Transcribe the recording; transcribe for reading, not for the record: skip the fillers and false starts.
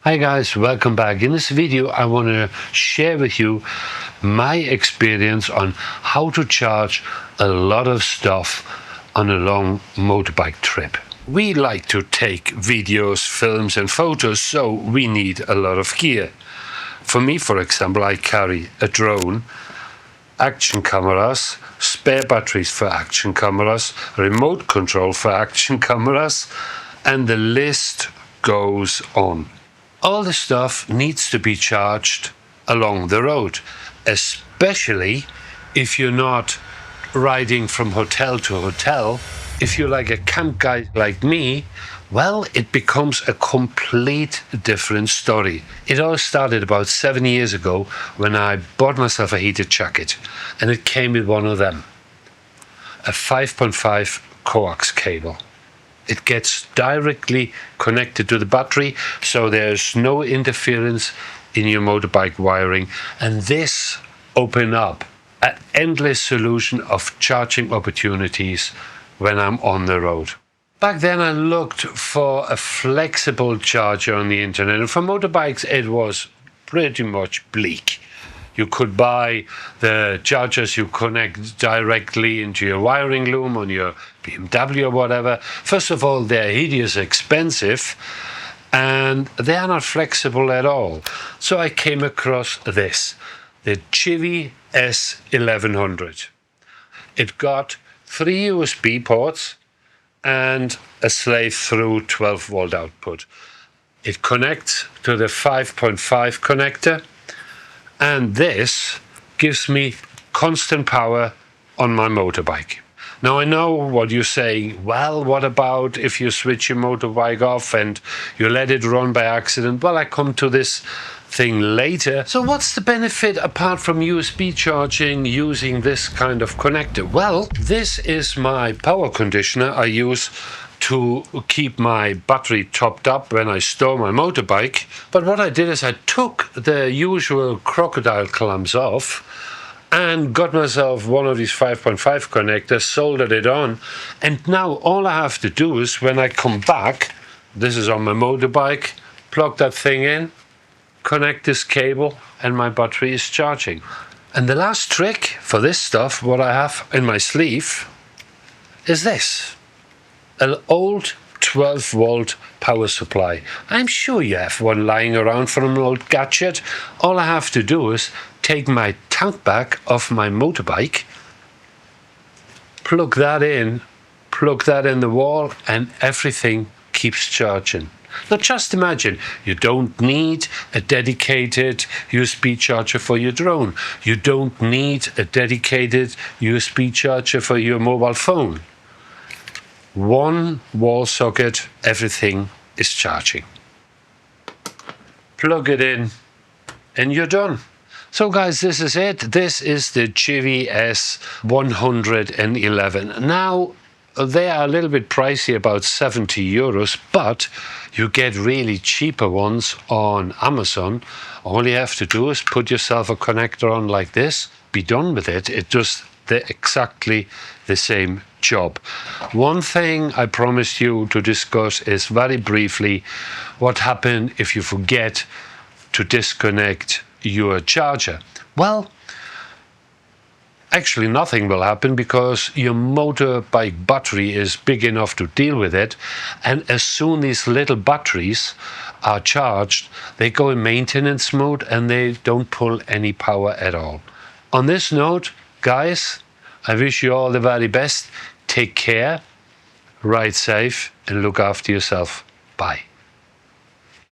Hi guys, welcome back. In this video I want to share with you my experience on how to charge a lot of stuff on a long motorbike trip. We like to take videos, films and photos, so we need a lot of gear. For me, for example, I carry a drone, action cameras, spare batteries for action cameras, remote control for action cameras, and the list goes on. All the stuff needs to be charged along the road, especially if you're not riding from hotel to hotel. If you're like a camp guy like me, well, it becomes a complete different story. It all started about 7 years ago when I bought myself a heated jacket, and it came with one of them, a 5.5 Coax cable. It gets directly connected to the battery, so there's no interference in your motorbike wiring. And this opened up an endless solution of charging opportunities when I'm on the road. Back then I looked for a flexible charger on the internet, and for motorbikes it was pretty much bleak. You could buy the chargers you connect directly into your wiring loom on your BMW or whatever. First of all, they're hideous expensive and they are not flexible at all. So I came across this, the Givi S1100. It got 3 USB ports and a slave-through 12-volt output. It connects to the 5.5 connector, and this gives me constant power on my motorbike. Now I know what you're saying, well, what about if you switch your motorbike off and you let it run by accident? Well, I come to this thing later. So what's the benefit apart from USB charging using this kind of connector? Well, this is my power conditioner I use to keep my battery topped up when I store my motorbike. But what I did is I took the usual crocodile clamps off and got myself one of these 5.5 connectors, soldered it on, and now all I have to do is when I come back, this is on my motorbike, plug that thing in, connect this cable, and my battery is charging. And the last trick for this stuff, what I have in my sleeve, is this. An old 12-volt power supply. I'm sure you have one lying around from an old gadget. All I have to do is take my tank back off my motorbike, plug that in the wall, and everything keeps charging. Now just imagine, you don't need a dedicated USB charger for your drone. You don't need a dedicated USB charger for your mobile phone. One wall socket, everything is charging. Plug it in and you're done. So guys, this is it. This is the Givi S111. Now, they are a little bit pricey, about 70 euros, but you get really cheaper ones on Amazon. All you have to do is put yourself a connector on like this, be done with it. It does exactly the same job. One thing I promised you to discuss is very briefly what happens if you forget to disconnect your charger. Well, actually nothing will happen because your motorbike battery is big enough to deal with it, and as soon these little batteries are charged, they go in maintenance mode and they don't pull any power at all. On this note, guys, I wish you all the very best. Take care, ride safe, and look after yourself. Bye.